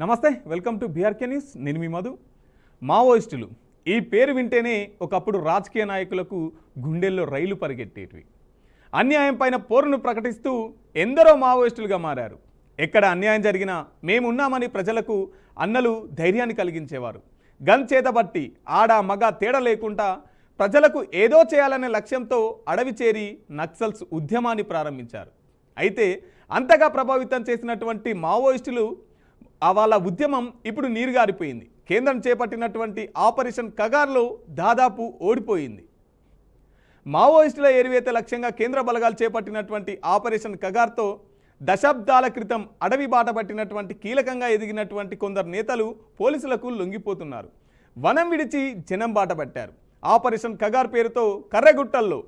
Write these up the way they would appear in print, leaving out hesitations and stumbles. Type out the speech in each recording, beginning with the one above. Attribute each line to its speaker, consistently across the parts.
Speaker 1: నమస్తే, welcome to BRK news. నేను మీ మధు. మావోయిస్టులు ఈ పేరు వింటేనే ఒకప్పుడు రాజకీయ నాయకులకు గుండెల్లో రైలు పరిగెట్టేటివి. అన్యాయం పైన పోరును ప్రకటిస్తూ ఎందరో మావోయిస్టులుగా మారారు. ఎక్కడ అన్యాయం జరిగినా మేమున్నామని ప్రజలకు అన్నలు ధైర్యాన్ని కలిగించేవారు. గన్ చేతబట్టి ఆడ మగ తేడా లేకుండా ప్రజలకు ఏదో చేయాలనే లక్ష్యంతో అడవి చేరి నక్సల్స్ ఉద్యమాన్ని ప్రారంభించారు. అయితే అంతగా ప్రభావితం చేసినటువంటి మావోయిస్టులు వాళ్ళ ఉద్యమం ఇప్పుడు నీరుగారిపోయింది. కేంద్రం చేపట్టినటువంటి ఆపరేషన్ కగార్లో దాదాపు ఓడిపోయింది. మావోయిస్టుల ఏరివేత లక్ష్యంగా కేంద్ర బలగాలు చేపట్టినటువంటి ఆపరేషన్ కగార్తో దశాబ్దాల క్రితం అడవి బాట పట్టినటువంటి కీలకంగా ఎదిగినటువంటి కొందరు నేతలు పోలీసులకు లొంగిపోతున్నారు. వనం విడిచి జనం బాట పట్టారు. ఆపరేషన్ కగార్ పేరుతో కర్రెగుట్టల్లో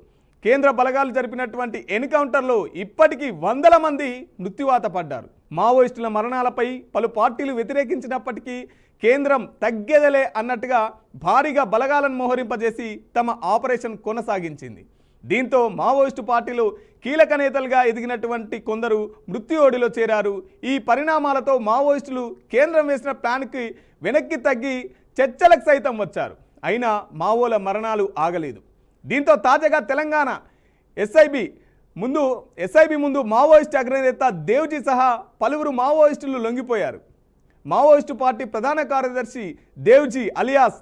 Speaker 1: కేంద్ర బలగాలు జరిపినటువంటి ఎన్కౌంటర్లో ఇప్పటికీ వందల మంది మృత్యువాత పడ్డారు. మావోయిస్టుల మరణాలపై పలు పార్టీలు వ్యతిరేకించినప్పటికీ కేంద్రం తగ్గేదలే అన్నట్టుగా భారీగా బలగాలను మోహరింపజేసి తమ ఆపరేషన్ కొనసాగించింది. దీంతో మావోయిస్టు పార్టీలు కీలక నేతలుగా ఎదిగినటువంటి కొందరు మృత్యుఓడిలో చేరారు. ఈ పరిణామాలతో మావోయిస్టులు కేంద్రం వేసిన ప్లాన్కి వెనక్కి తగ్గి చర్చలకు సైతం వచ్చారు. అయినా మావోల మరణాలు ఆగలేదు. దీంతో తాజాగా తెలంగాణ ఎస్ఐబి ముందు మావోయిస్టు అగ్రనేత దేవ్జీ సహా పలువురు మావోయిస్టులు లొంగిపోయారు. మావోయిస్టు పార్టీ ప్రధాన కార్యదర్శి దేవ్జీ అలియాస్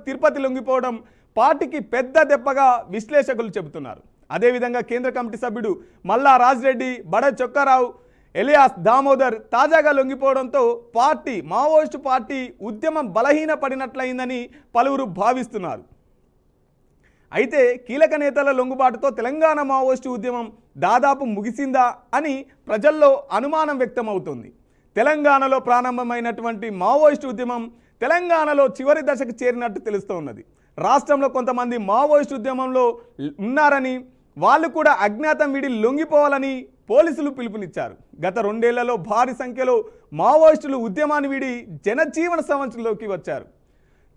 Speaker 1: తిరుపతి లొంగిపోవడం పార్టీకి పెద్ద దెబ్బగా విశ్లేషకులు చెబుతున్నారు. అదేవిధంగా కేంద్ర కమిటీ సభ్యుడు మల్లా రాజ్రెడ్డి, బడ చొక్కారావు, ఎలియాస్ దామోదర్ తాజాగా లొంగిపోవడంతో మావోయిస్టు పార్టీ ఉద్యమం బలహీన పడినట్లయిందని పలువురు భావిస్తున్నారు. అయితే కీలక నేతల లొంగుబాటుతో తెలంగాణ మావోయిస్టు ఉద్యమం దాదాపు ముగిసిందా అని ప్రజల్లో అనుమానం వ్యక్తమవుతుంది. తెలంగాణలో ప్రారంభమైనటువంటి మావోయిస్టు ఉద్యమం తెలంగాణలో చివరి దశకు చేరినట్టు తెలుస్తోన్నది. రాష్ట్రంలో కొంతమంది మావోయిస్టు ఉద్యమంలో ఉన్నారని, వాళ్ళు కూడా అజ్ఞాతం వీడి లొంగిపోవాలని పోలీసులు పిలుపునిచ్చారు. గత 2 ఏళ్లలో భారీ సంఖ్యలో మావోయిస్టులు ఉద్యమాన్ని వీడి జనజీవన స్రవంతిలోకి వచ్చారు.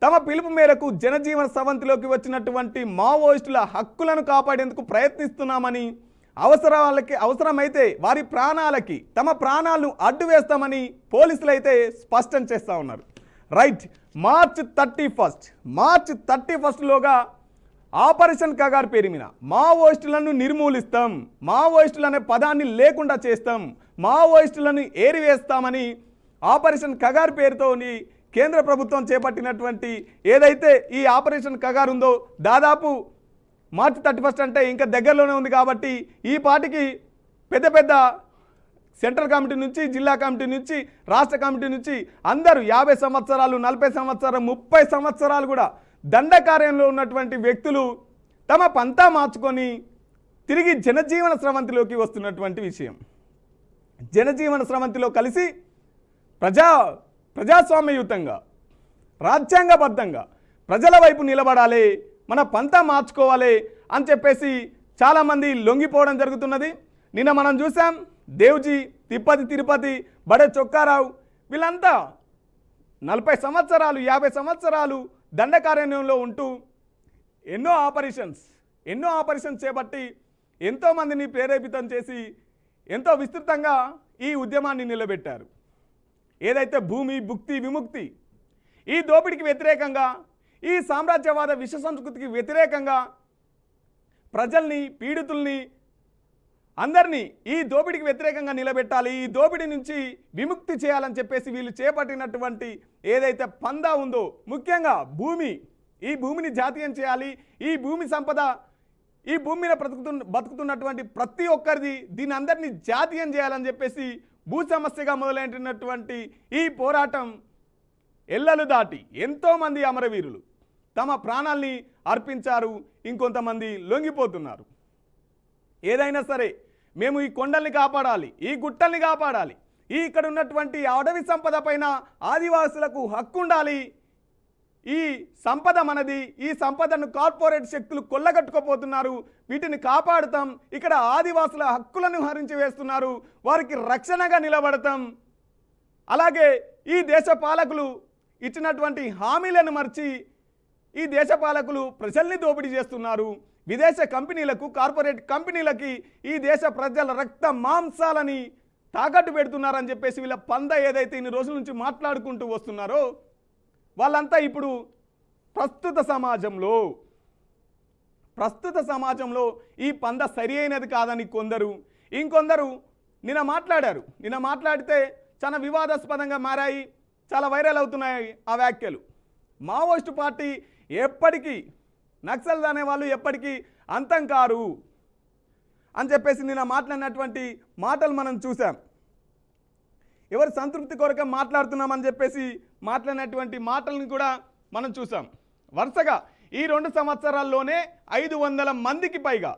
Speaker 1: తమ పిలుపు మేరకు జనజీవన స్రవంతిలోకి వచ్చినటువంటి మావోయిస్టుల హక్కులను కాపాడేందుకు ప్రయత్నిస్తున్నామని, అవసరమైతే వారి తమ ప్రాణాలను అడ్డు వేస్తామని పోలీసులు అయితే స్పష్టం చేస్తూ ఉన్నారు. రైట్, మార్చ్ 31లోగా ఆపరేషన్ కగార్ పేరు మీద మావోయిస్టులను నిర్మూలిస్తాం, మావోయిస్టులు అనే పదాన్ని లేకుండా చేస్తాం, మావోయిస్టులను ఏరివేస్తామని ఆపరేషన్ కగార్ పేరుతో కేంద్ర ప్రభుత్వం చేపట్టినటువంటి ఏదైతే ఈ ఆపరేషన్ కగార్ ఉందో దాదాపు మార్చి 31 అంటే ఇంకా దగ్గరలోనే ఉంది. కాబట్టి ఈ పార్టీకి పెద్ద సెంట్రల్ కమిటీ నుంచి, జిల్లా కమిటీ నుంచి, రాష్ట్ర కమిటీ నుంచి అందరూ 50 సంవత్సరాలు, 40 సంవత్సరాలు, 30 సంవత్సరాలు కూడా దండకార్యంలో ఉన్నటువంటి వ్యక్తులు తమ పంతా మార్చుకొని తిరిగి జనజీవన స్రవంతిలోకి వస్తున్నటువంటి విషయం. జనజీవన స్రవంతిలో కలిసి ప్రజాస్వామ్యయుతంగా, రాజ్యాంగబద్ధంగా ప్రజల వైపు నిలబడాలి, మన పంతా మార్చుకోవాలి అని చెప్పేసి చాలామంది లొంగిపోవడం జరుగుతున్నది. నిన్న మనం చూసాం దేవ్జీ, తిరుపతి, బడ చొక్కారావు వీళ్ళంతా 40 సంవత్సరాలు, 50 సంవత్సరాలు దండకారణ్యంలో ఉంటూ ఎన్నో ఆపరేషన్స్ చేపట్టి ఎంతోమందిని ప్రేరేపితం చేసి ఎంతో విస్తృతంగా ఈ ఉద్యమాన్ని నిలబెట్టారు. ఏదైతే భూమి, భుక్తి, విముక్తి ఈ దోపిడికి వ్యతిరేకంగా, ఈ సామ్రాజ్యవాద విష సంస్కృతికి వ్యతిరేకంగా ప్రజల్ని, పీడితుల్ని అందరినీ ఈ దోపిడికి వ్యతిరేకంగా నిలబెట్టాలి, ఈ దోపిడి నుంచి విముక్తి చేయాలని చెప్పేసి వీళ్ళు చేపట్టినటువంటి ఏదైతే పందా ఉందో, ముఖ్యంగా ఈ భూమిని జాతీయం చేయాలి, ఈ భూమి సంపద, ఈ భూమి మీద బతుకుతున్నటువంటి ప్రతి ఒక్కరిది దీని అందరినీ జాతీయం చేయాలని చెప్పేసి భూ సమస్యగా మొదలైనటువంటి ఈ పోరాటం ఎల్లలు దాటి ఎంతోమంది అమరవీరులు తమ ప్రాణాల్ని అర్పించారు. ఇంకొంతమంది లొంగిపోతున్నారు. ఏదైనా సరే మేము ఈ కొండల్ని కాపాడాలి, ఈ గుట్టల్ని కాపాడాలి, ఇక్కడ ఉన్నటువంటి అడవి సంపద పైన ఆదివాసులకు హక్కు ఉండాలి, ఈ సంపద మనది, ఈ సంపదను కార్పొరేట్ శక్తులు కొల్లగట్టుకుపోతున్నారు, వీటిని కాపాడుతాం, ఇక్కడ ఆదివాసుల హక్కులను హరించి వేస్తున్నారు, వారికి రక్షణగా నిలబడతాం. అలాగే ఈ దేశ పాలకులు ఇచ్చినటువంటి హామీలను మర్చి ఈ దేశ పాలకులు ప్రజల్ని దోపిడీ చేస్తున్నారు. విదేశ కంపెనీలకు, కార్పొరేట్ కంపెనీలకి ఈ దేశ ప్రజల రక్త మాంసాలని తాకట్టు పెడుతున్నారని చెప్పేసి వీళ్ళ పంద ఏదైతే ఇన్ని రోజుల నుంచి మాట్లాడుకుంటూ వస్తున్నారో వాళ్ళంతా ఇప్పుడు ప్రస్తుత సమాజంలో ఈ పంద సరి అయినది కాదని కొందరు, ఇంకొందరు నిన్న మాట్లాడితే చాలా వివాదాస్పదంగా మారాయి, చాలా వైరల్ అవుతున్నాయి ఆ వ్యాఖ్యలు. మావోయిస్టు పార్టీ ఎప్పటికీ నక్సల్ అనే వాళ్ళు ఎప్పటికీ అంతం కారు అని చెప్పేసి నిన్న మాట్లాడినటువంటి మాటలు మనం చూసాం. ఎవరు సంతృప్తి కొరకే మాట్లాడుతున్నామని చెప్పేసి మాట్లాడినటువంటి మాటలను కూడా మనం చూసాం. వరుసగా ఈ 2 సంవత్సరాల్లోనే 500 మందికి పైగా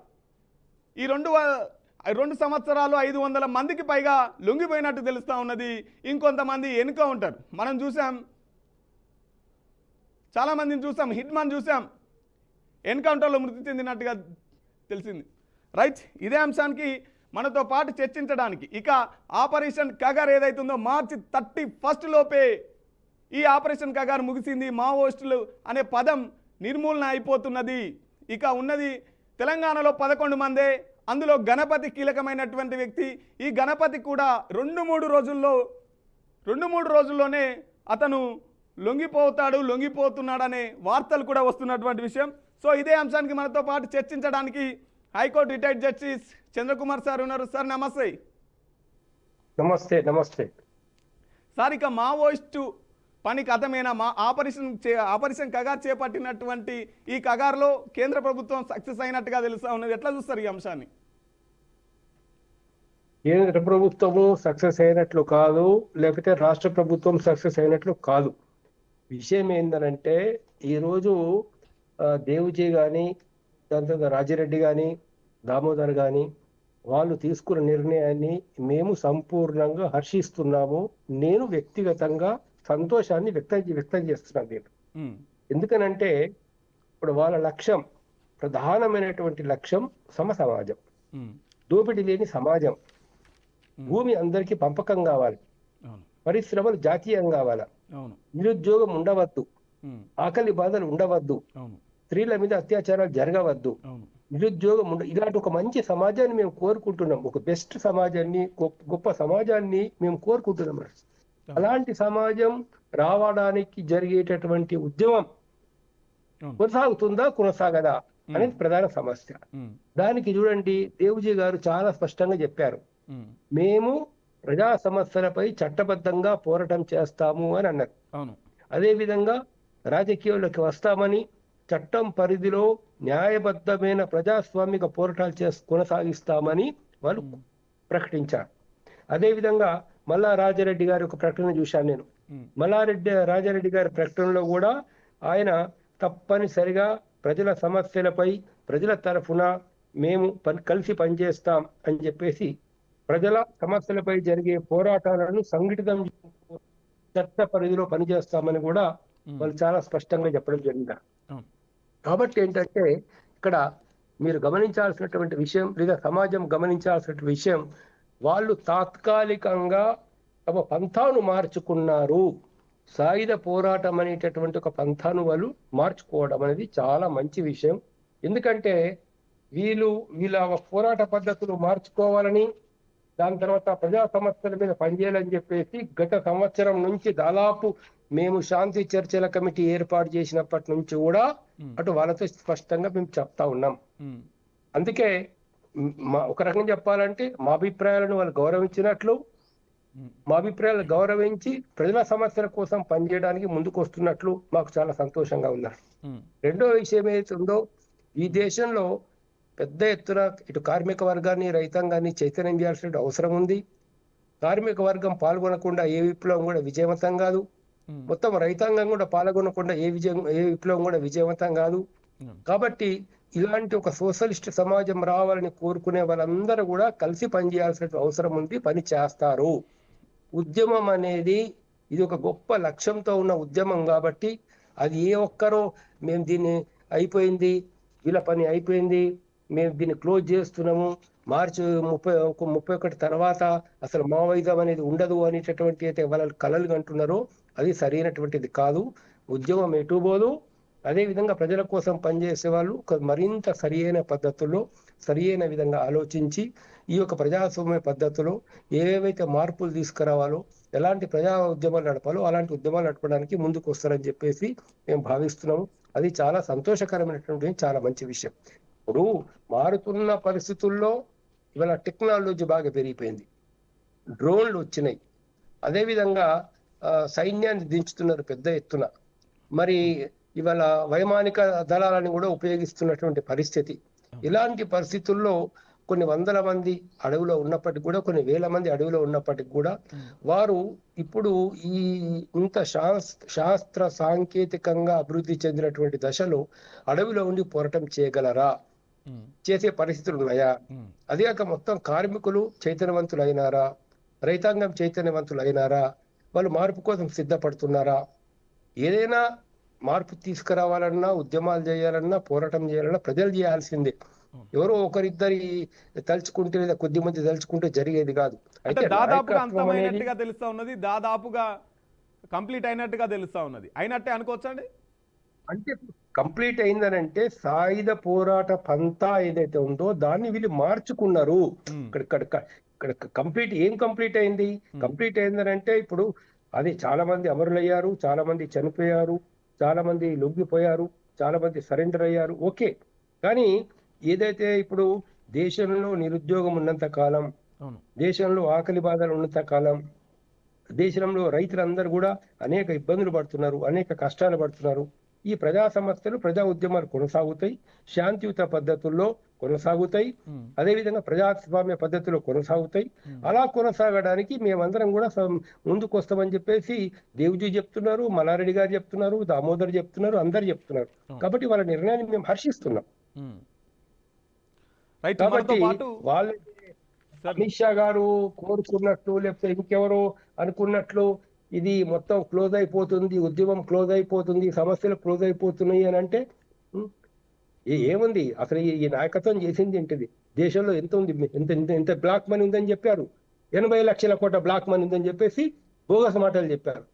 Speaker 1: ఈ 2 సంవత్సరాలు 500 మందికి పైగా లొంగిపోయినట్టు తెలుస్తూ ఉన్నది. ఇంకొంతమంది వెనుక ఉంటారు. మనం చూసాం, చాలామందిని చూసాం, హిట్మన్ చూసాం, ఎన్కౌంటర్లో మృతి చెందినట్టుగా తెలిసింది. రైట్, ఇదే అంశానికి మనతో పాటు చర్చించడానికి ఇక ఆపరేషన్ కగార్ ఏదైతుందో మార్చి 31 లోపే ఈ ఆపరేషన్ కగార్ ముగిసింది. మావోయిస్టులు అనే పదం నిర్మూలన అయిపోతున్నది. ఇక ఉన్నది తెలంగాణలో 11 మందే, అందులో గణపతి కీలకమైనటువంటి వ్యక్తి. ఈ గణపతి కూడా 2-3 రోజుల్లోనే అతను లొంగిపోతున్నాడనే వార్తలు కూడా వస్తున్నటువంటి విషయం. సో ఇదే అంశానికి మనతో పాటు చర్చించడానికి high court retired justice Chandrakumar sir ఉన్నారు. సార్ నమస్తే.
Speaker 2: నమస్తే
Speaker 1: సార్, ఇక మావోయిస్టు పని కథమేనా? ఆపరేషన్ కగార్ చేపట్టినటువంటి ఈ కగార్లో కేంద్ర ప్రభుత్వం సక్సెస్ అయినట్టుగా తెలుస్తా ఉన్నది. ఎట్లా చూస్తారు ఈ అంశాన్ని?
Speaker 2: కేంద్ర ప్రభుత్వము సక్సెస్ అయినట్లు కాదు, లేకపోతే రాష్ట్ర ప్రభుత్వం సక్సెస్ అయినట్లు కాదు. విషయం ఏంటంటే ఈరోజు దేవుజీ కానీ, దాని తర్వాత రాజిరెడ్డి కానీ, దామోదర్ కానీ వాళ్ళు తీసుకున్న నిర్ణయాన్ని మేము సంపూర్ణంగా హర్షిస్తున్నాము. నేను వ్యక్తిగతంగా సంతోషాన్ని వ్యక్తం చేస్తున్నాను నేను. ఎందుకనంటే ఇప్పుడు వాళ్ళ లక్ష్యం, ప్రధానమైనటువంటి లక్ష్యం సమాజం, దోపిడీ లేని సమాజం, భూమి అందరికీ పంపకం కావాలి, పరిశ్రమలు జాతీయం కావాలి, నిరుద్యోగం ఉండవద్దు, ఆకలి బాధలు ఉండవద్దు, స్త్రీల మీద అత్యాచారాలు జరగవద్దు, నిరుద్యోగం ఇలాంటి ఒక మంచి సమాజాన్ని మేము కోరుకుంటున్నాం. ఒక బెస్ట్ సమాజాన్ని, గొప్ప సమాజాన్ని మేము కోరుకుంటున్నాం. అలాంటి సమాజం రావడానికి జరిగేటటువంటి ఉద్యమం కొనసాగదా అనేది ప్రధాన సమస్య. దానికి చూడండి, దేవుజీ గారు చాలా స్పష్టంగా చెప్పారు, మేము ప్రజా సమస్యలపై చట్టబద్ధంగా పోరాటం చేస్తాము అని అన్నారు. అదే విధంగా రాజకీయాల్లోకి వస్తామని, చట్టం పరిధిలో న్యాయబద్ధమైన ప్రజాస్వామిక పోరాటాలు కొనసాగిస్తామని వాళ్ళు ప్రకటించారు. అదేవిధంగా మల్లా రాజారెడ్డి గారి ఒక ప్రకటన చూశాను నేను. రాజారెడ్డి గారి ప్రకటనలో కూడా ఆయన తప్పనిసరిగా ప్రజల సమస్యలపై ప్రజల తరఫున మేము కలిసి పనిచేస్తాం అని చెప్పేసి, ప్రజల సమస్యలపై జరిగే పోరాటాలను సంఘటితం చట్ట పరిధిలో పనిచేస్తామని కూడా వాళ్ళు చాలా స్పష్టంగా చెప్పడం జరిగింది. కాబట్టి ఏంటంటే ఇక్కడ మీరు గమనించాల్సినటువంటి విషయం, లేదా సమాజం గమనించాల్సినటువంటి విషయం, వాళ్ళు తాత్కాలికంగా తమ పంథాను మార్చుకున్నారు. సాయుధ పోరాటం అనేటటువంటి ఒక పంథాను వాళ్ళు మార్చుకోవడం అనేది చాలా మంచి విషయం. ఎందుకంటే వీళ్ళ పోరాట పద్ధతులు మార్చుకోవాలని, దాని తర్వాత ప్రజా సమస్యల మీద పనిచేయాలని చెప్పేసి గత సంవత్సరం నుంచి దాదాపు మేము శాంతి చర్చల కమిటీ ఏర్పాటు చేసినప్పటి నుంచి కూడా అటు వాళ్ళతో స్పష్టంగా మేము చెప్తా ఉన్నాం. అందుకే ఒక రకంగా చెప్పాలంటే మా అభిప్రాయాలను వాళ్ళు గౌరవించినట్లు, మా అభిప్రాయాలు గౌరవించి ప్రజల సమస్యల కోసం పనిచేయడానికి ముందుకు వస్తున్నట్లు మాకు చాలా సంతోషంగా ఉన్నారు. రెండో విషయం ఏదైతే ఉందో, ఈ దేశంలో పెద్ద ఎత్తున ఇటు కార్మిక వర్గాన్ని, రైతాంగాన్ని చైతన్యం చేయాల్సిన అవసరం ఉంది. కార్మిక వర్గం పాల్గొనకుండా ఏ విప్లవం కూడా విజయవంతం కాదు. మొత్తం రైతాంగం కూడా పాల్గొనకుండా ఏ విప్లవం కూడా విజయవంతం కాదు. కాబట్టి ఇలాంటి ఒక సోషలిస్ట్ సమాజం రావాలని కోరుకునే వాళ్ళందరూ కూడా కలిసి పనిచేయాల్సిన అవసరం ఉంది, పని చేస్తారు. ఉద్యమం అనేది ఇది ఒక గొప్ప లక్ష్యంతో ఉన్న ఉద్యమం కాబట్టి అది ఏ ఒక్కరో మేము దీన్ని అయిపోయింది, వీళ్ళ పని అయిపోయింది, మేము దీన్ని క్లోజ్ చేస్తున్నాము, మార్చి 31 తర్వాత అసలు మావోయిజం అనేది ఉండదు అనేటటువంటి అయితే వాళ్ళ కలలు అంటున్నారో అది సరైనటువంటిది కాదు. ఉద్యమం ఎటు పోదు, అదేవిధంగా ప్రజల కోసం పనిచేసే వాళ్ళు మరింత సరియైన పద్ధతుల్లో సరియైన విధంగా ఆలోచించి ఈ యొక్క ప్రజాస్వామ్య పద్ధతిలో ఏవైతే మార్పులు తీసుకురావాలో, ఎలాంటి ప్రజా ఉద్యమాలు నడపాలో అలాంటి ఉద్యమాలు నడపడానికి ముందుకు వస్తారని చెప్పేసి మేము భావిస్తున్నాము. అది చాలా సంతోషకరమైనటువంటి చాలా మంచి విషయం. ఇప్పుడు మారుతున్న పరిస్థితుల్లో ఇవాళ టెక్నాలజీ బాగా పెరిగిపోయింది, డ్రోన్లు వచ్చినాయి, అదేవిధంగా సైన్యాన్ని దించుతున్నారు పెద్ద ఎత్తున. మరి ఇవాళ వైమానిక దళాలను కూడా ఉపయోగిస్తున్నటువంటి పరిస్థితి. ఇలాంటి పరిస్థితుల్లో కొన్ని వందల మంది అడవిలో ఉన్నప్పటికీ కూడా, కొన్ని వేల మంది అడవిలో ఉన్నప్పటికీ కూడా వారు ఇప్పుడు ఈ ఇంత శాస్త్ర సాంకేతికంగా అభివృద్ధి చెందినటువంటి దశలో అడవిలో ఉండి పోరాటం చేయగలరా, చేసే పరిస్థితులు ఉన్నాయా? అదే కాక మొత్తం కార్మికులు చైతన్యవంతులైనారా, రైతాంగం చైతన్యవంతులైనారా, వాళ్ళు మార్పు కోసం సిద్ధపడుతున్నారా? ఏదైనా మార్పు తీసుకురావాలన్నా, ఉద్యమాలు చేయాలన్నా, పోరాటం చేయాలన్నా ప్రజలు చేయాల్సిందే. ఎవరో ఒకరిద్దరి తలుచుకుంటే లేదా కొద్ది మంది తలుచుకుంటే జరిగేది కాదు.
Speaker 1: అయితే దాదాపుగా అంతమైనట్టుగా తెలుస్తా ఉన్నది, దాదాపుగా కంప్లీట్ అయినట్టుగా తెలుస్తా ఉన్నది. అయినట్టే అనుకోవచ్చండి.
Speaker 2: అంటే కంప్లీట్ అయిందనంటే సాయుధ పోరాట పంతా ఏదైతే ఉందో దాన్ని వీళ్ళు మార్చుకున్నారు. ఇక్కడ కంప్లీట్ ఏం కంప్లీట్ అయింది? కంప్లీట్ అయిందనంటే ఇప్పుడు అది చాలా మంది అమరులయ్యారు, చాలా మంది చనిపోయారు, చాలా మంది లొంగిపోయారు, చాలా మంది సరెండర్ అయ్యారు. ఓకే, కానీ ఏదైతే ఇప్పుడు దేశంలో నిరుద్యోగం ఉన్నంత కాలం, దేశంలో ఆకలి బాధలు ఉన్నంత కాలం, దేశంలో రైతులందరూ కూడా అనేక ఇబ్బందులు పడుతున్నారు, అనేక కష్టాలు పడుతున్నారు. ఈ ప్రజా సమస్యలు, ప్రజా ఉద్యమాలు కొనసాగుతాయి, శాంతియుత పద్ధతుల్లో కొనసాగుతాయి, అదేవిధంగా ప్రజాస్వామ్య పద్ధతిలో కొనసాగుతాయి. అలా కొనసాగడానికి మేమందరం కూడా ముందుకు వస్తామని చెప్పేసి దేవుజీ చెప్తున్నారు, మల్లారెడ్డి గారు చెప్తున్నారు, దామోదర్ చెప్తున్నారు, అందరు చెప్తున్నారు. కాబట్టి వాళ్ళ నిర్ణయాన్ని మేము హర్షిస్తున్నాం. కాబట్టి వాళ్ళు అమిత్ షా గారు కోరుకున్నట్లు లేకపోతే ఇంకెవరో అనుకున్నట్లు ఇది మొత్తం క్లోజ్ అయిపోతుంది, ఉద్యమం క్లోజ్ అయిపోతుంది, సమస్యలు క్లోజ్ అయిపోతున్నాయి అని అంటే ఏముంది? అసలు ఈ నాయకత్వం చేసింది ఏంటిది? దేశంలో ఎంత ఉంది, ఎంత బ్లాక్ మనీ ఉందని చెప్పారు. 80 లక్షల కోట్ల బ్లాక్ మనీ ఉందని చెప్పేసి బోగస్ మాటలు చెప్పారు.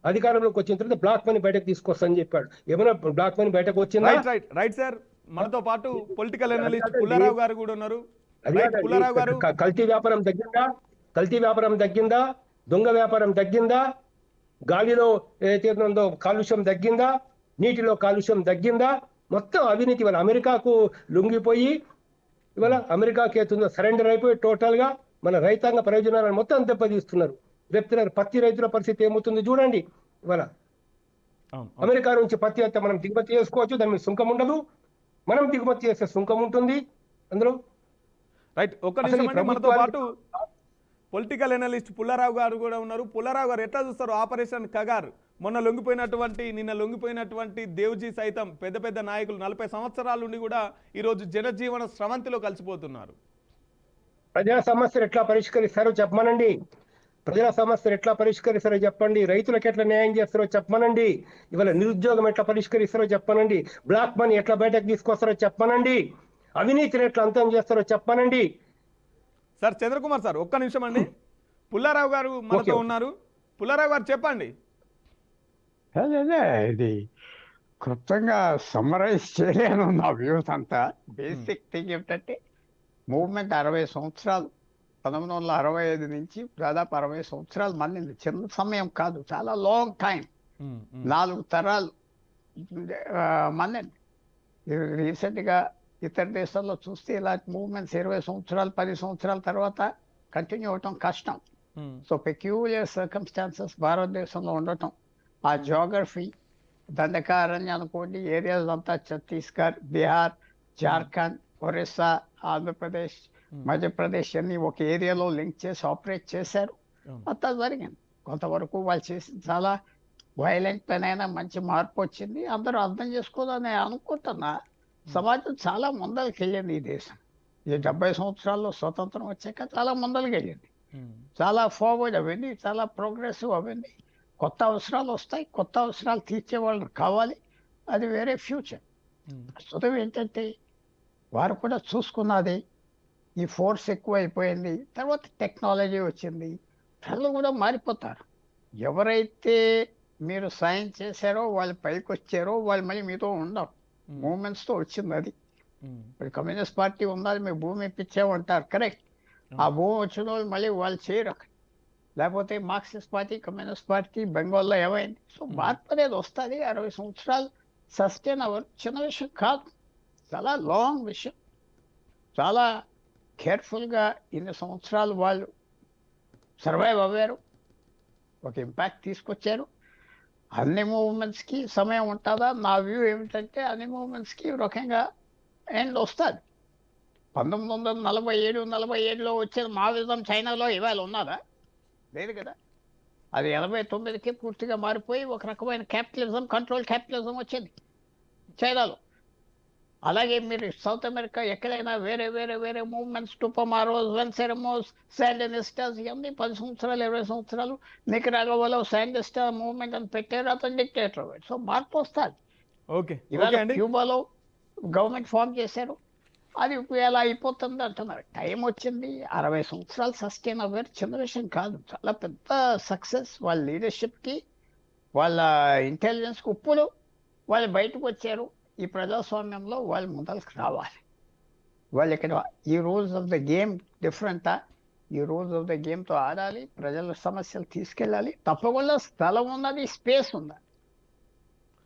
Speaker 2: అధికారంలోకి వచ్చిన తర్వాత బ్లాక్ మనీ బయటకు తీసుకొస్తానని చెప్పాడు. ఏమైనా బ్లాక్ మనీ బయటకు వచ్చిందా?
Speaker 1: రైట్ సార్, మనతో పాటు పొలిటికల్ అనలిస్ట్ పుల్లారావు గారు కూడా ఉన్నారు. పుల్లారావు గారు,
Speaker 2: కల్తీ వ్యాపారం తగ్గిందా? కల్తీ వ్యాపారం తగ్గిందా? దొంగ వ్యాపారం తగ్గిందా? గాలిలో ఏదైతే ఉందో కాలుష్యం తగ్గిందా? నీటిలో కాలుష్యం తగ్గిందా? మొత్తం అవినీతి ఇవాళ అమెరికాకు లొంగిపోయి ఇవాళ అమెరికాకి ఏతుందో సరెండర్ అయిపోయి టోటల్ గా మన రైతాంగ ప్రయోజనాలను మొత్తం దెబ్బతీస్తున్నారు. రేపుతున్నారు. పత్తి రైతుల పరిస్థితి ఏమవుతుంది చూడండి. ఇవాళ అమెరికా నుంచి పత్తి అయితే మనం దిగుమతి చేసుకోవచ్చు, దాని మీద సుంకం ఉండదు. మనం దిగుమతి చేసే సుంకం ఉంటుంది అందులో.
Speaker 1: రైట్, ఒక్క నిమిషం అండి. మనతో పాటు పొలిటికల్ అనలిస్ట్ పుల్లారావు గారు కూడా ఉన్నారు. పుల్లారావు గారు, ఎట్లా చూస్తారు ఆపరేషన్ కగార్? నిన్న లొంగిపోయినటువంటి దేవుజీ సైతం పెద్ద పెద్ద నాయకులు 40 సంవత్సరాల నుండి కూడా ఈరోజు జనజీవన స్రవంతిలో కలిసిపోతున్నారు.
Speaker 2: ప్రజా సమస్యలు ఎట్లా పరిష్కరిస్తారో చెప్పమనండి. ప్రజల సమస్యలు ఎట్లా పరిష్కరిస్తారో చెప్పండి. రైతులకు ఎట్లా న్యాయం చేస్తారో చెప్పమనండి. ఇవాళ నిరుద్యోగం ఎట్లా పరిష్కరిస్తారో చెప్పమనండి. బ్లాక్ మనీ ఎట్లా బయటకు తీసుకొస్తారో చెప్పమనండి. అవినీతిని ఎట్లా అంతం చేస్తారో చెప్పమనండి.
Speaker 1: సార్ చంద్రకుమార్ సార్, ఒక్క నిమిషం అండి. పుల్లారావు గారు మనతో ఉన్నారు. పుల్లారావు గారు చెప్పండి.
Speaker 3: అదే ఇది క్లుప్తంగా సమ్మరైజ్ చేయలేను నా వ్యూస్ అంతా. బేసిక్ థింగ్ ఏమిటంటే మూవ్మెంట్ 60 సంవత్సరాలు, 1965 నుంచి దాదాపు 60 సంవత్సరాలు మళ్ళీ చిన్న సమయం కాదు, చాలా లాంగ్ టైం. 4 తరాలు మళ్ళీ రీసెంట్గా ఇతర దేశాల్లో చూస్తే ఇలాంటి మూవ్మెంట్స్ 20 సంవత్సరాలు 10 సంవత్సరాల తర్వాత కంటిన్యూ అవటం కష్టం. సో పెక్యూలియర్ సర్కమ్స్టాన్సెస్ భారతదేశంలో ఉండటం, ఆ జోగ్రఫీ, దండకారణ్యం అనుకోండి, ఏరియాస్ అంతా ఛత్తీస్గఢ్, బీహార్, జార్ఖండ్, ఒరిస్సా, ఆంధ్రప్రదేశ్, మధ్యప్రదేశ్ అన్ని ఒక ఏరియాలో లింక్ చేసి ఆపరేట్ చేశారు. అంతా జరిగింది. కొంతవరకు వాళ్ళు చేసింది చాలా వైలెంట్ పని అయినా మంచి మార్పు వచ్చింది. అందరూ అర్థం చేసుకోవాలని అనుకుంటున్నా. సమాజం చాలా ముందరికి వెళ్ళింది. ఈ దేశం ఈ 70 సంవత్సరాల్లో స్వతంత్రం వచ్చాక చాలా ముందరికి వెళ్ళింది, చాలా ఫార్వర్డ్ అవ్వింది, చాలా ప్రోగ్రెసివ్ అవ్వింది. కొత్త అవసరాలు వస్తాయి, కొత్త అవసరాలు తీర్చే వాళ్ళు కావాలి. అది వేరే ఫ్యూచర్. ప్రస్తుతం ఏంటంటే వారు కూడా చూసుకున్నది ఈ ఫోర్స్ ఎక్కువ అయిపోయింది, తర్వాత టెక్నాలజీ వచ్చింది, ప్రజలు కూడా మారిపోతారు. ఎవరైతే మీరు సాయం చేశారో వాళ్ళు పైకి వచ్చారో వాళ్ళు మళ్ళీ మీతో ఉండరు. మూమెంట్స్తో వచ్చింది అది. ఇప్పుడు కమ్యూనిస్ట్ పార్టీ ఉన్నది, మీకు భూమి ఇప్పించామంటారు, కరెక్ట్. ఆ భూమి వచ్చిన వాళ్ళు మళ్ళీ వాళ్ళు చేయరు అక్కడ. లేకపోతే మార్క్సిస్ట్ పార్టీ, కమ్యూనిస్ట్ పార్టీ బెంగాల్లో ఏమైంది? సో మార్పు అనేది వస్తుంది. 60 సంవత్సరాలు సస్టైన్ అవ్వరు చిన్న విషయం కాదు, చాలా లాంగ్ విషయం. చాలా కేర్ఫుల్గా ఇన్ని సంవత్సరాలు వాళ్ళు సర్వైవ్ అవ్వారు, ఒక ఇంపాక్ట్ తీసుకొచ్చారు. అన్ని మూవ్మెంట్స్కి సమయం ఉంటుందా? నా వ్యూ ఏమిటంటే అన్ని మూవ్మెంట్స్కి రకంగా ఎండ్ వస్తుంది. 1947 వచ్చేది మావిజం చైనాలో ఇవాళ ఉన్నదా? లేదు కదా. అది 89కి పూర్తిగా మారిపోయి ఒక రకమైన క్యాపిటలిజం, కంట్రోల్ క్యాపిటలిజం వచ్చింది చైనాలో. అలాగే మీరు సౌత్ అమెరికా ఎక్కడైనా వేరే వేరే వేరే మూవ్మెంట్స్, టుపమారోస్, వెన్సెరమోస్, శాండినిస్టాస్, ఇవన్నీ 10 సంవత్సరాలు 20 సంవత్సరాలు నికరాగోవాలో శాండినిస్టా మూవ్మెంట్ అని పెట్టారు, అతను డిక్టేటర్. సో మార్పు వస్తుంది.
Speaker 1: ఓకే
Speaker 3: ఇవాళ క్యూబాలో గవర్నమెంట్ ఫామ్ చేశారు, అది ఇలా అయిపోతుంది అంటున్నారు. టైం వచ్చింది. 60 సంవత్సరాలు సస్టైన్ అవ్వారు, చిన్న విషయం కాదు, చాలా పెద్ద సక్సెస్. వాళ్ళ లీడర్షిప్కి, వాళ్ళ ఇంటెలిజెన్స్కి ఉప్పులు. వాళ్ళు బయటకు వచ్చారు. ఈ ప్రజాస్వామ్యంలో వాళ్ళు ముందరకు రావాలి. వాళ్ళు ఇక్కడ ఈ రూల్స్ ఆఫ్ ద గేమ్ డిఫరెంటా? ఈ రూల్స్ ఆఫ్ ద గేమ్తో ఆడాలి, ప్రజల సమస్యలు తీసుకెళ్ళాలి. తప్పకుండా స్థలం ఉన్నది, స్పేస్ ఉన్నది.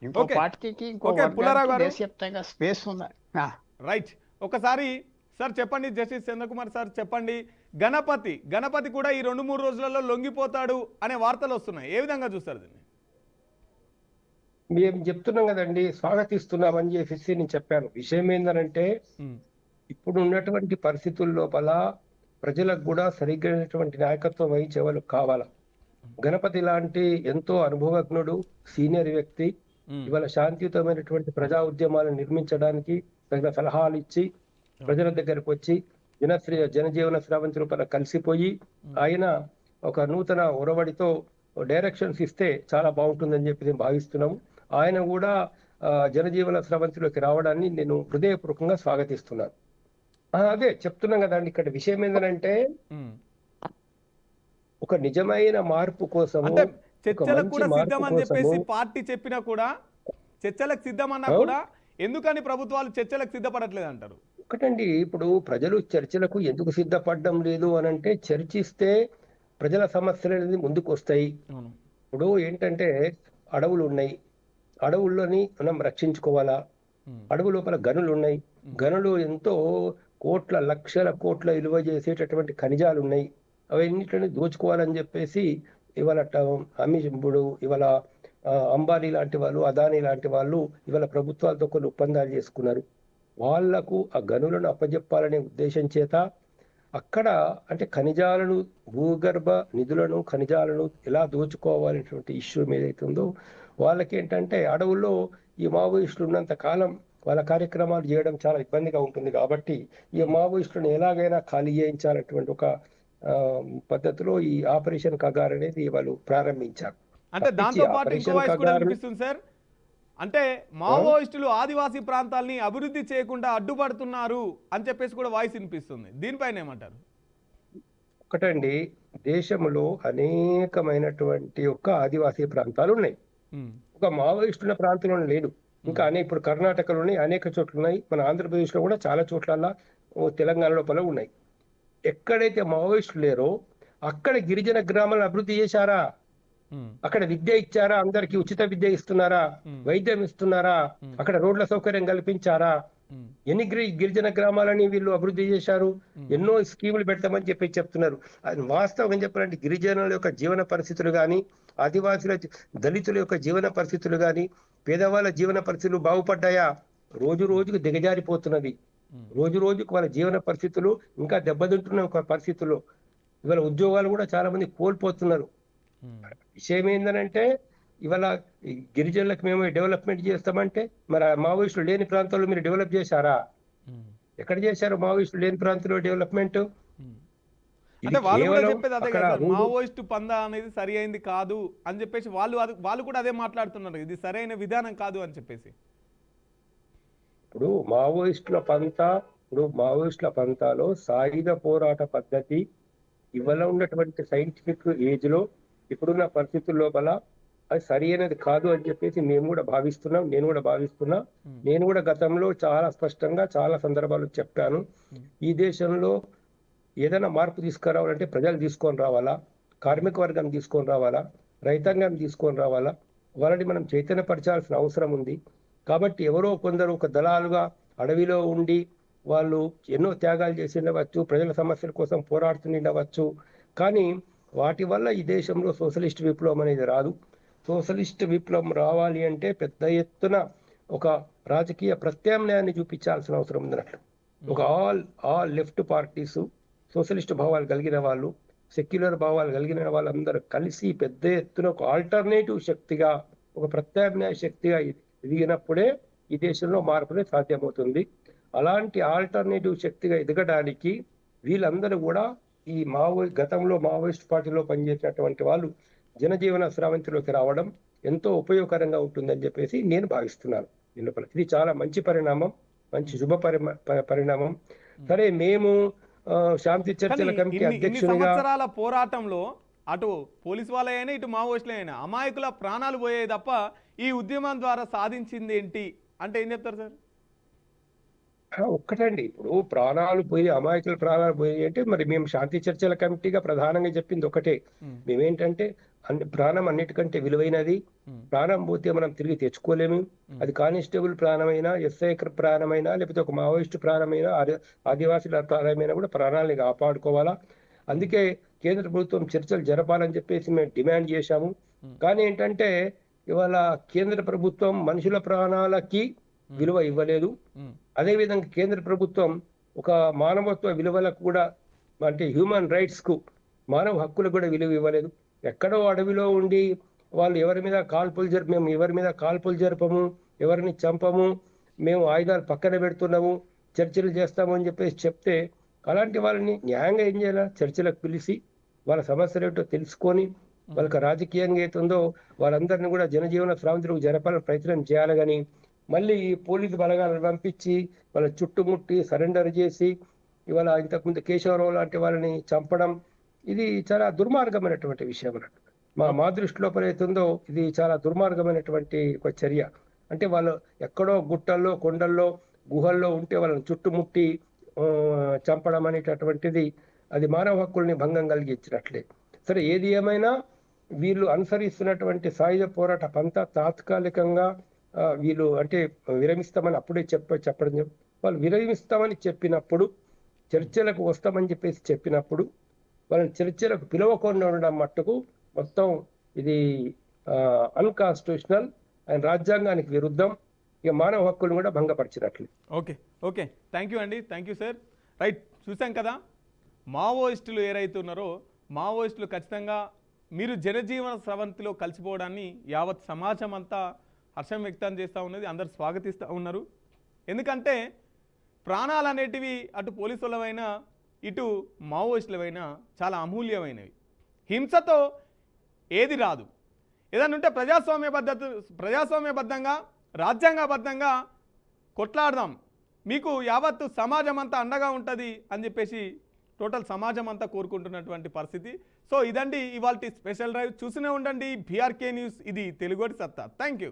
Speaker 3: ఇంకో పార్టీకి, ఇంకో దేశవ్యాప్తంగా స్పేస్ ఉన్నది.
Speaker 1: రైట్. ఒకసారి సార్ చెప్పండి, జస్టిస్ చంద్రకుమార్ సార్ చెప్పండి, గణపతి కూడా ఈ 2-3 రోజులలో లొంగిపోతాడు అనే వార్తలు వస్తున్నాయి. ఏ విధంగా చూస్తారు దీన్ని?
Speaker 2: మేము చెప్తున్నాం కదండి, స్వాగతిస్తున్నామని చెప్పేసి నేను చెప్పాను. విషయం ఏంటంటే ఇప్పుడు ఉన్నటువంటి పరిస్థితుల లోపల ప్రజలకు కూడా సరిగ్గినటువంటి నాయకత్వం వహించే వాళ్ళు కావాలా. గణపతి లాంటి ఎంతో అనుభవజ్ఞుడు, సీనియర్ వ్యక్తి ఇవాళ శాంతియుతమైనటువంటి ప్రజా ఉద్యమాలను నిర్మించడానికి తగిన సలహాలు ఇచ్చి ప్రజల దగ్గరకు వచ్చి జనజీవన స్రవంతి రూపాయల కలిసిపోయి ఆయన ఒక నూతన ఒరవడితో డైరెక్షన్స్ ఇస్తే చాలా బాగుంటుందని చెప్పి నేను భావిస్తున్నాము. ఆయన కూడా జనజీవన స్రవంతిలోకి రావడాన్ని నేను హృదయపూర్వకంగా స్వాగతిస్తున్నాను. అదే చెప్తున్నాం కదండి, ఇక్కడ విషయం ఏంటంటే ఒక నిజమైన మార్పు కోసం
Speaker 1: చర్చలకు కూడా సిద్ధమని చెప్పేసి పార్టీ చెప్పినా కూడా, చర్చలకు సిద్ధమన్నా కూడా ఎందుకని ప్రభుత్వాలు చర్చలకు సిద్ధపడట్లేదు అంటారు?
Speaker 2: ఒకటండి, ఇప్పుడు ప్రజలు చర్చలకు ఎందుకు సిద్ధపడడం లేదు అని అంటే, చర్చిస్తే ప్రజల సమస్యలు అనేది ముందుకు వస్తాయి. ఇప్పుడు ఏంటంటే అడవులు ఉన్నాయి, అడవుల్లోని మనం రక్షించుకోవాలా. అడవు లోపల గనులు ఉన్నాయి, గనులు ఎంతో కోట్ల లక్షల కోట్ల విలువ చేసేటటువంటి ఖనిజాలు ఉన్నాయి. అవన్నిటిని దోచుకోవాలని చెప్పేసి ఇవాళ ఇప్పుడు ఇవాళ అంబానీ లాంటి వాళ్ళు, అదానీ లాంటి వాళ్ళు ఇవాళ ప్రభుత్వాలతో కొన్ని ఒప్పందాలు చేసుకున్నారు. వాళ్లకు ఆ గనులను అప్పజెప్పాలనే ఉద్దేశం చేత అక్కడ అంటే ఖనిజాలను, భూగర్భ నిధులను, ఖనిజాలను ఎలా దోచుకోవాలనేటువంటి ఇష్యూ ఏదైతుందో వాళ్ళకి ఏంటంటే అడవుల్లో ఈ మావోయిస్టులు ఉన్నంత కాలం వాళ్ళ కార్యక్రమాలు చేయడం చాలా ఇబ్బందిగా ఉంటుంది. కాబట్టి ఈ మావోయిస్టులను ఎలాగైనా ఖాళీ చేయించాలనేటువంటి ఒక పద్ధతిలో ఈ ఆపరేషన్ కగార్ అనేది వాళ్ళు ప్రారంభించారు.
Speaker 1: అంటే దాంతో పాటు ఇంకో వాయిస్ కూడా వినిపిస్తుంది సార్, అంటే మావోయిస్టులు ఆదివాసీ ప్రాంతాలని అభివృద్ధి చేయకుండా అడ్డుపడుతున్నారు అని చెప్పేసి కూడా వాయిస్ వినిపిస్తుంది. దీనిపైన ఏమంటారు?
Speaker 2: ఒకటండి, దేశంలో అనేకమైనటువంటి ఆదివాసీ ప్రాంతాలు ఉన్నాయి. ఒక మావోయిస్టుల ప్రాంతంలో లేదు. ఇంకా ఇప్పుడు కర్ణాటకలోని అనేక చోట్ల ఉన్నాయి, మన ఆంధ్రప్రదేశ్ లో కూడా చాలా చోట్ల, తెలంగాణ లోపల ఉన్నాయి. ఎక్కడైతే మావోయిస్టులు లేరో అక్కడ గిరిజన గ్రామాలను అభివృద్ధి చేశారా? అక్కడ విద్య ఇచ్చారా? అందరికి ఉచిత విద్య ఇస్తున్నారా? వైద్యం ఇస్తున్నారా? అక్కడ రోడ్ల సౌకర్యం కల్పించారా? ఎన్ని గిరిజన గ్రామాలని వీళ్ళు అభివృద్ధి చేశారు? ఎన్నో స్కీములు పెడతామని చెప్పి చెప్తున్నారు. అది వాస్తవం చెప్పాలంటే గిరిజనుల యొక్క జీవన పరిస్థితులు కానీ, ఆదివాసుల దళితుల యొక్క జీవన పరిస్థితులు కానీ, పేదవాళ్ళ జీవన పరిస్థితులు బాగుపడ్డాయా? రోజు రోజుకు దిగజారిపోతున్నది. రోజు రోజుకు వాళ్ళ జీవన పరిస్థితులు ఇంకా దెబ్బతింటున్న ఒక పరిస్థితుల్లో ఇవాళ ఉద్యోగాలు కూడా చాలా మంది కోల్పోతున్నారు. విషయం ఏంటంటే ఇవాళ గిరిజనులకు మేము డెవలప్మెంట్ చేస్తామంటే మరి మావోయిస్టులు లేని ప్రాంతాల్లో మీరు డెవలప్ చేశారా? ఎక్కడ చేశారు మావోయిస్టులు లేని ప్రాంతంలో డెవలప్మెంట్?
Speaker 1: అంటే వాళ్ళు కూడా చెప్పేది అదే కదా, మావోయిస్టు పందా అనేది సరి అయింది కాదు అని చెప్పేసి వాళ్ళు కూడా అదే మాట్లాడుతున్నారు, ఇది సరైన విధానం కాదు అని చెప్పేసి.
Speaker 2: ఇప్పుడు మావోయిస్టుల పంతాలో సాయుధ పోరాట పద్ధతి ఇవాళ ఉన్నటువంటి సైంటిఫిక్ ఏజ్ లో ఇప్పుడున్న పరిస్థితుల లోపల అది సరి అయినది కాదు అని చెప్పేసి మేము కూడా భావిస్తున్నాం, నేను కూడా భావిస్తున్నా. నేను కూడా గతంలో చాలా స్పష్టంగా చాలా సందర్భాలు చెప్పాను. ఈ దేశంలో ఏదైనా మార్పు తీసుకురావాలంటే ప్రజలు తీసుకొని రావాలా, కార్మిక వర్గం తీసుకొని రావాలా, రైతాంగం తీసుకొని రావాలా, వాళ్ళని మనం చైతన్యపరచాల్సిన అవసరం ఉంది. కాబట్టి ఎవరో కొందరు ఒక దళాలుగా అడవిలో ఉండి వాళ్ళు ఎన్నో త్యాగాలు చేసి ఉండవచ్చు, ప్రజల సమస్యల కోసం పోరాడుతుండవచ్చు. కానీ వాటి వల్ల ఈ దేశంలో సోషలిస్ట్ విప్లవం అనేది రాదు. సోషలిస్ట్ విప్లవం రావాలి అంటే పెద్ద ఎత్తున ఒక రాజకీయ ప్రత్యామ్నాయాన్ని చూపించాల్సిన అవసరం ఉందన్నట్లు. ఒక ఆల్ లెఫ్ట్ పార్టీస్, సోషలిస్ట్ భావాలు కలిగిన వాళ్ళు, సెక్యులర్ భావాలు కలిగిన వాళ్ళందరూ కలిసి పెద్ద ఎత్తున ఒక ఆల్టర్నేటివ్ శక్తిగా, ఒక ప్రత్యామ్నాయ శక్తిగా ఎదిగినప్పుడే ఈ దేశంలో మార్పునే సాధ్యమవుతుంది. అలాంటి ఆల్టర్నేటివ్ శక్తిగా ఎదగడానికి వీళ్ళందరూ కూడా ఈ గతంలో మావోయిస్ట్ పార్టీలో పనిచేసినటువంటి వాళ్ళు జనజీవన స్రవంతిలోకి రావడం ఎంతో ఉపయోగకరంగా ఉంటుందని చెప్పేసి నేను భావిస్తున్నాను. ఇది చాలా మంచి పరిణామం, మంచి శుభ పరిణామం. సరే, మేము శాంతి చర్చల కమిటీ అధ్యక్షునిగా
Speaker 1: సంవత్సరాల పోరాటంలో అటు పోలీసు వాళ్ళైనా ఇటు మావోయిస్టులైనా అమాయకుల ప్రాణాలు పోయాయి తప్ప ఈ ఉద్యమం ద్వారా సాధించింది ఏంటి అంటే ఏం చెప్తారు సార్?
Speaker 2: ఒక్కటండి, ఇప్పుడు ప్రాణాలు పోయి, అమాయకుల ప్రాణాలు పోయి అంటే మరి మేము శాంతి చర్చల కమిటీగా ప్రధానంగా చెప్పింది ఒకటే. మేమేంటంటే ప్రాణం అన్నిటికంటే విలువైనది. ప్రాణం పోతే మనం తిరిగి తెచ్చుకోలేము. అది కానిస్టేబుల్ ప్రాణమైనా, ఎస్ఐ ప్రాణమైనా, లేకపోతే ఒక మావోయిస్టు ప్రాణమైనా, ఆదివాసీల ప్రాణమైనా కూడా ప్రాణాలని కాపాడుకోవాలా. అందుకే కేంద్ర ప్రభుత్వం చర్చలు జరపాలని చెప్పేసి మేము డిమాండ్ చేశాము. కానీ ఏంటంటే ఇవాళ కేంద్ర ప్రభుత్వం మనుషుల ప్రాణాలకి విలువ ఇవ్వలేదు. అదేవిధంగా కేంద్ర ప్రభుత్వం ఒక మానవత్వ విలువలకు కూడా, అంటే హ్యూమన్ రైట్స్ కు, మానవ హక్కులకు కూడా విలువ ఇవ్వలేదు. ఎక్కడో అడవిలో ఉండి వాళ్ళు మేము ఎవరి మీద కాల్పులు జరపము, ఎవరిని చంపము, మేము ఆయుధాలు పక్కన పెడుతున్నాము, చర్చలు చేస్తాము అని చెప్పేసి చెప్తే అలాంటి వాళ్ళని న్యాయంగా ఏం చేయాలి? చర్చలకు పిలిచి వాళ్ళ సమస్యలు ఏంటో తెలుసుకొని వాళ్ళకి రాజకీయంగా అవుతుందో వాళ్ళందరినీ కూడా జనజీవన స్రవంతిలోకి జరపాలని ప్రయత్నం చేయాలి. కానీ మళ్ళీ పోలీసు బలగాలను పంపించి వాళ్ళ చుట్టుముట్టి సరెండర్ చేసి ఇవాళ ఇంతకుముందు కేశవరావు లాంటి వాళ్ళని చంపడం, ఇది చాలా దుర్మార్గమైనటువంటి విషయం అన్నట్టు. మా దృష్టిలో అవుతుందో ఇది చాలా దుర్మార్గమైనటువంటి ఒక చర్య. అంటే వాళ్ళు ఎక్కడో గుట్టల్లో, కొండల్లో, గుహల్లో ఉంటే వాళ్ళని చుట్టుముట్టి చంపడం అనేటటువంటిది అది మానవ హక్కుల్ని భంగం కలిగించినట్లే. సరే, ఏది ఏమైనా వీళ్ళు అనుసరిస్తున్నటువంటి సాయుధ పోరాట పంత తాత్కాలికంగా వీళ్ళు అంటే విరమిస్తామని అప్పుడే చెప్పడం వాళ్ళు విరమిస్తామని చెప్పినప్పుడు, చర్చలకు వస్తామని చెప్పేసి చెప్పినప్పుడు వాళ్ళని చర్చలకు పిలవకుండా ఉండడం మట్టుకు మొత్తం ఇది అన్కాన్స్టిట్యూషనల్ అండ్ రాజ్యాంగానికి విరుద్ధం. ఇక మానవ హక్కులను కూడా భంగపరిచినట్లు.
Speaker 1: ఓకే థ్యాంక్ యూ అండి, థ్యాంక్ యూ సార్. రైట్, చూసాం కదా మావోయిస్టులు ఏరైతున్నారో మావోయిస్టులు ఖచ్చితంగా మీరు జనజీవన స్రవంతిలో కలిసిపోవడాన్ని యావత్ సమాజం అంతా హర్షం వ్యక్తం చేస్తూ ఉన్నది, అందరు స్వాగతిస్తూ ఉన్నారు. ఎందుకంటే ప్రాణాలు అనేటివి అటు పోలీసులమైనా ఇటు మావోయిస్టులమైనా చాలా అమూల్యమైనవి. హింసతో ఏది రాదు. ఏదైనా ఉంటే ప్రజాస్వామ్యబద్ధంగా రాజ్యాంగబద్ధంగా కొట్లాడదాం, మీకు యావత్తు సమాజం అంతా అండగా ఉంటుంది అని చెప్పేసి టోటల్ సమాజం అంతా కోరుకుంటున్నటువంటి పరిస్థితి. సో ఇదండి ఇవాల్టి స్పెషల్ డ్రైవ్. చూస్తూనే ఉండండి బీఆర్కే న్యూస్, ఇది తెలుగువాడి సత్తా. Thank you.